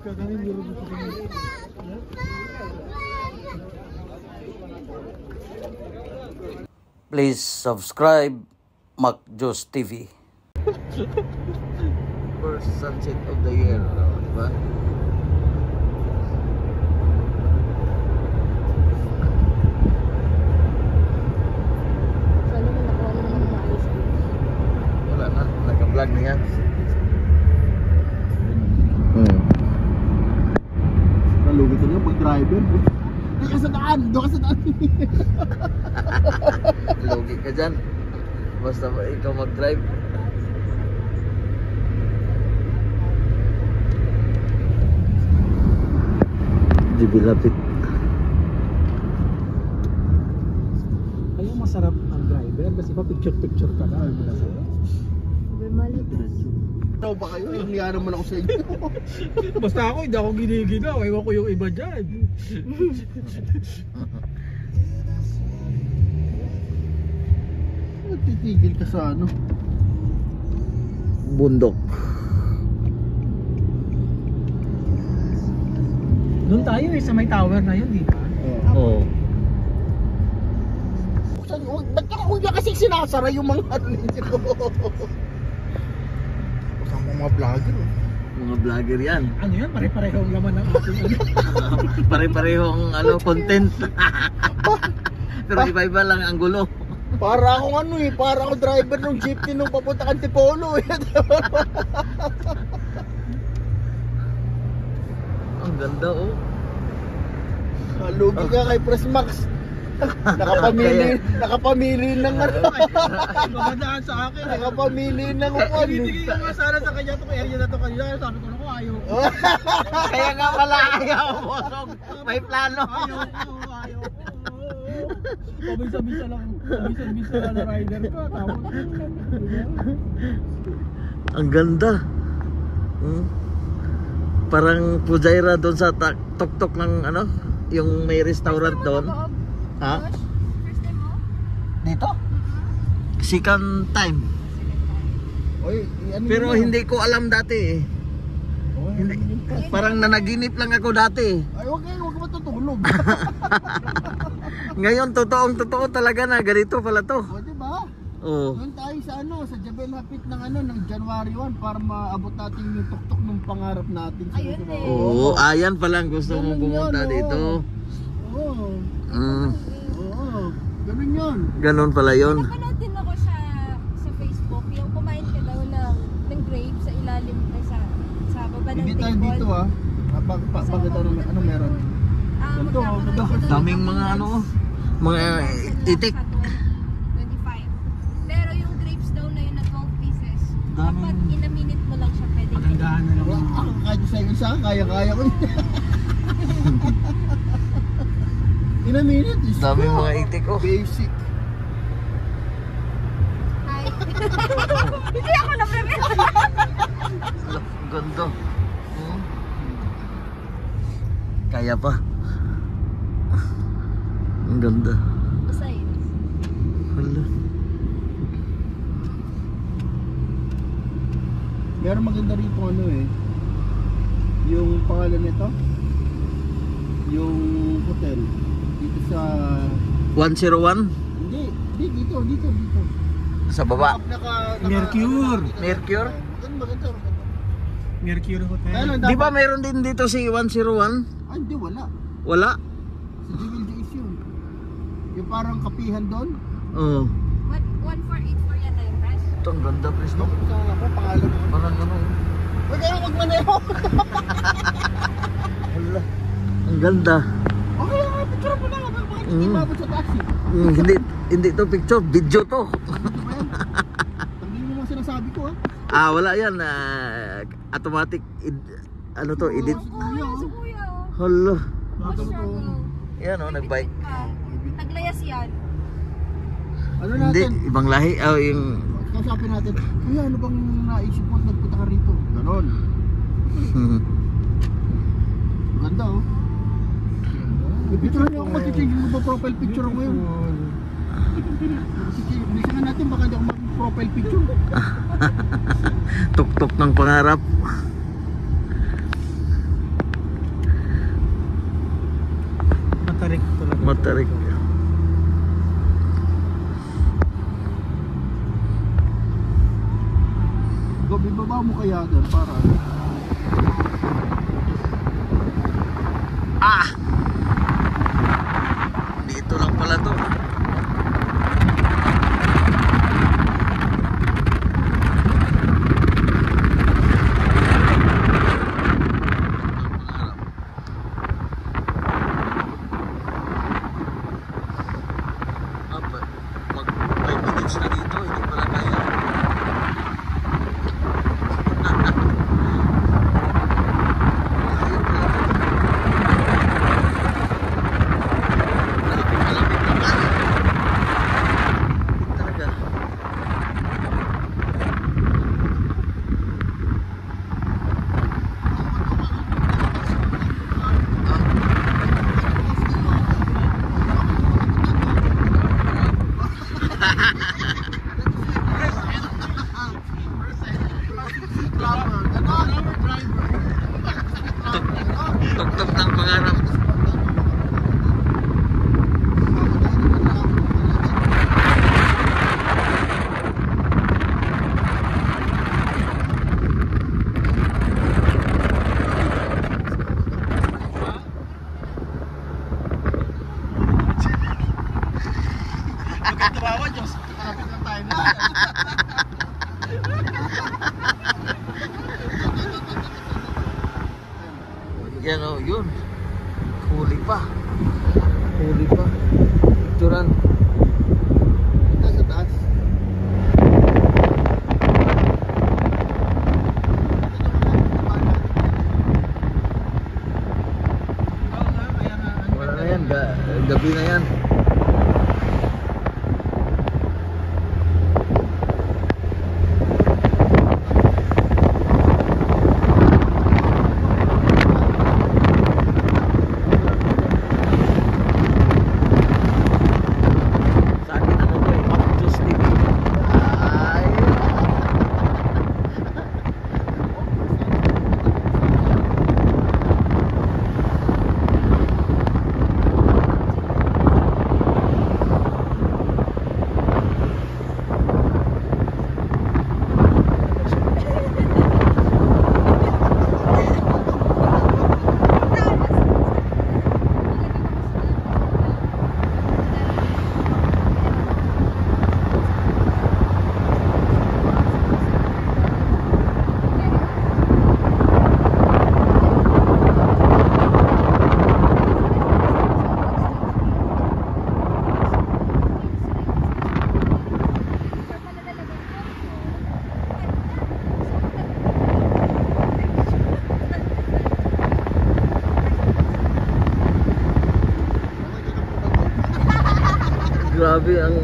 Please subscribe Macjos TV. First sunset of the year, diba? Wala na, naka-vlog na yan. Nalugit na yung pag-driver. Doon ka sa daan! Lugi ka dyan. Basta ikaw mag-drive. Dibilapit. Ayaw masarap ang driver kasi pa picture ka na. Ikaw ba kayo? Nangyari naman ako sa inyo. Basta ako, hindi ako giniginaw. Ewan ko yung iba dyan. Titigil ka sa ano? Bundok. Doon tayo sa may tower na yun, di ba? Oo. Ba't ka kasi sinasara yung mga ano nito? Kasama mga vlogger. Mga vlogger yan. Ano yan? Pare-parehong laman ng ating ano. Pare-parehong content. Pero iba-iba lang ang gulo. Para akong para akong driver ng jeepney nung papunta Antipolo. Ang ganda oh. Lugi ka kay Pressmax. Nakapamili ng ano. Babadaan sa akin. Nakapamili ng upan. Tinitingin ko nga sana sa kanya itong area na ito kanina. Sabi ko naku, ayaw. Kaya nga pala ayaw mo. May plano. Ayaw. Pabisa-bisa lang na rider ko. Tapos, ang ganda. Parang Pujaira doon sa tok-tok ng ano, yung may restaurant doon. Ha? First time mo? Dito? Second time. Oy, Pero hindi ko alam dati eh. Hindi, parang nanaginip lang ako dati. Ay, wag ka matutulog. Ngayon totoo talaga na ganito pala to. O, diba? Oo. Doon tayo sa Jebel Hapit ng January 1 para maabot natin yung tuktok ng pangarap natin. Ayun eh. Oo, ayan palang gusto mo Ganun pumunta yun, dito. Oo. Oo. Ganun yun. Ganun pala yun. Napanood din ako sa Facebook, yung kumain ka daw ng grape sa ilalim sa baba ng Hindi tayo table. dito Bakit ano meron? Ito, Daming mga mga itik. 25. Pero yung grapes daw na yun na 12 pieces, Daming- dapat in a minute mo lang siya pwede. magandaan na lang. Kahit second sa kaya ko. In a minute, is Daming mga itik oh. basic. Hi. Hindi ako na-prepare. Ganda. Kaya pa. Ang ganda. Besides. Hala. Meron maganda rito yung pangalan nito, yung hotel dito sa 101 hindi dito sa baba. Mercure. Mercure? Maganda. Mercure Hotel. Kaya lang Di ba dapat- meron din dito si 101? Ay, hindi, wala. Wala? Sa Jewel Days yun. Yung parang kapihan doon. Oo. 1484 yata yung price. Ito ang ganda, please no? Saan ako, pangalan mo. Parang ano. Huwag kayo magmaneho. Hala. Ang ganda. Okay lang, picture mo na. Bakit hindi mabot sa taxi? Hindi to picture, video to. Hindi mo mga sinasabi ko Wala yan. Automatic ano to, edit. Kuya, si kuya oh. Hala. Struggle. Yan nagbike. Naglayas yan. Ano Hindi, natin? ibang lahi. Yung Kausapin natin. Kuya, ano bang naisip mo at nagpunta ka rito? Ganon. Ganda Picture niyo ako, mag-change mo ba profile picture ako yun? Bisa nga natin, baka hindi ako mag-profile picture. tuktok ng pangarap. Matarik. Gob, ibaba mo kaya doon para Ah! Dito lang pala to. Mag 5 minutes na dito, hindi pala kaya. Tuk-tuk ng pangarap. magkatrawa, Diyos. Kapit lang tayo na. Yan o, yun. Huli pa. Huli pa. Turan. Nasa taas. Wala na yan. Gabi na yan. Sa akin ano to eh, Optus TV. Ay. Grabe ang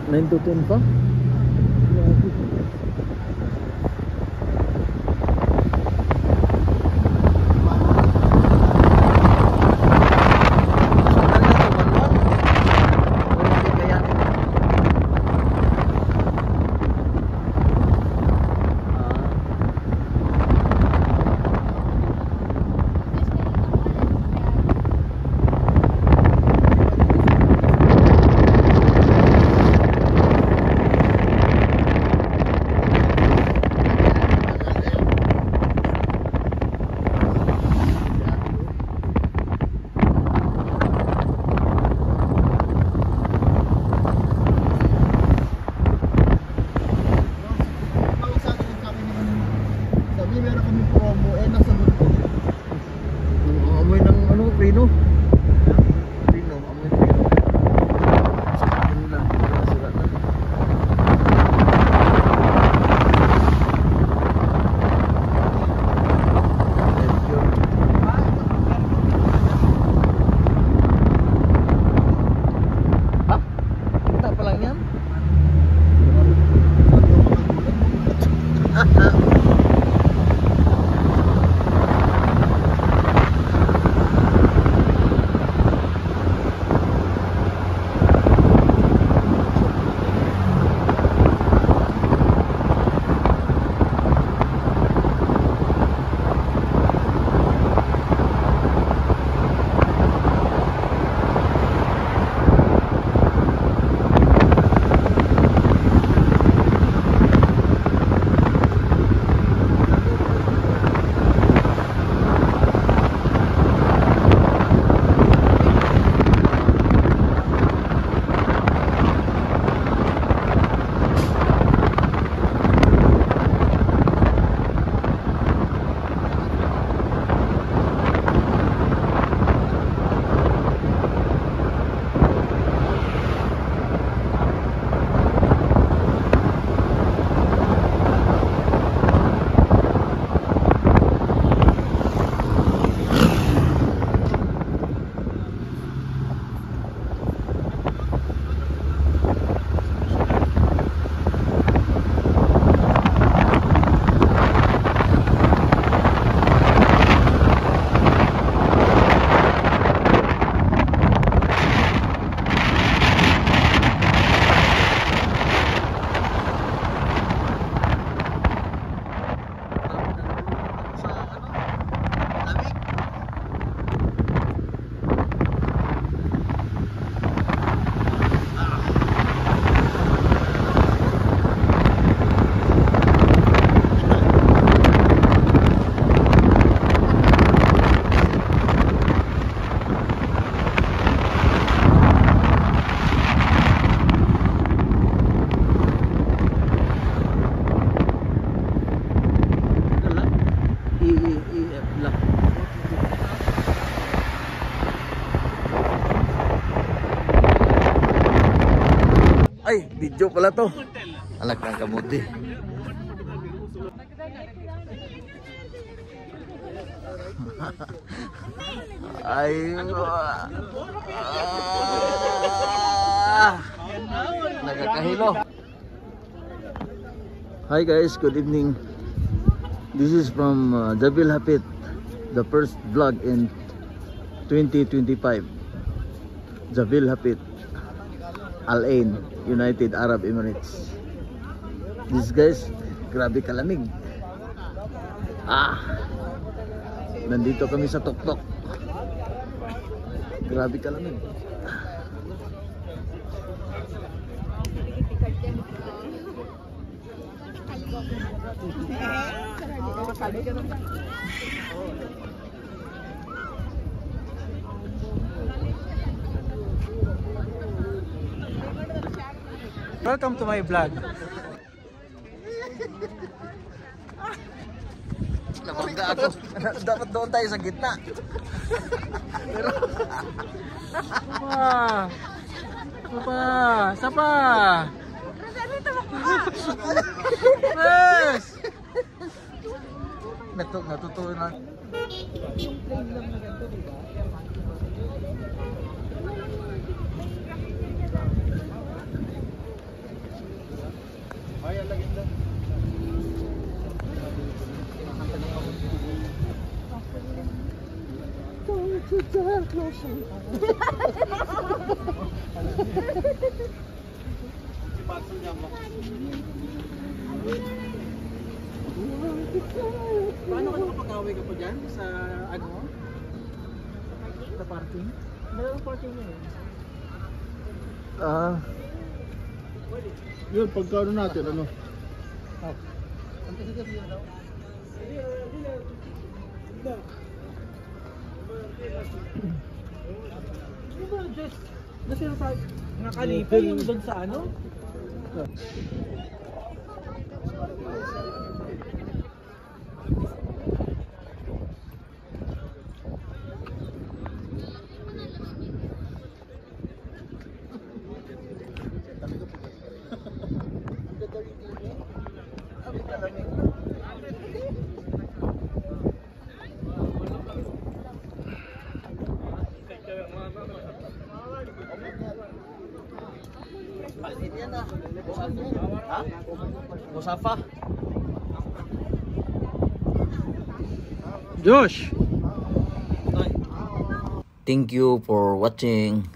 Nine to 10 pa? Grabe. Sabi meron kami promo, nasagot ko. Amoy ng ano, prino. Prino, amoy ng prino. Ano na, sira na. Ha? Kita pa lang yan? Video pala to. Alak ng kamuti. Ay, nagkakahilo. Hi guys, good evening. This is from Jabil Hapit, the first vlog in 2025. Jabil Hapit, Al Ain, United Arab Emirates. These guys, grabe kalamig. Nandito kami sa tuktok. Grabe kalamig. Welcome to my vlog. Nabangga ako. Dapat doon tayo sa gitna. Pero Sapa. Yes. natutuwa na. Paano ka nakapag-away ka po dyan? Sa ano? Sa parking? Meron parking yun eh. Yun, pagka ano natin, ano? Nakalipo yung doon sa ano? Musafa. Josh! Thank you for watching.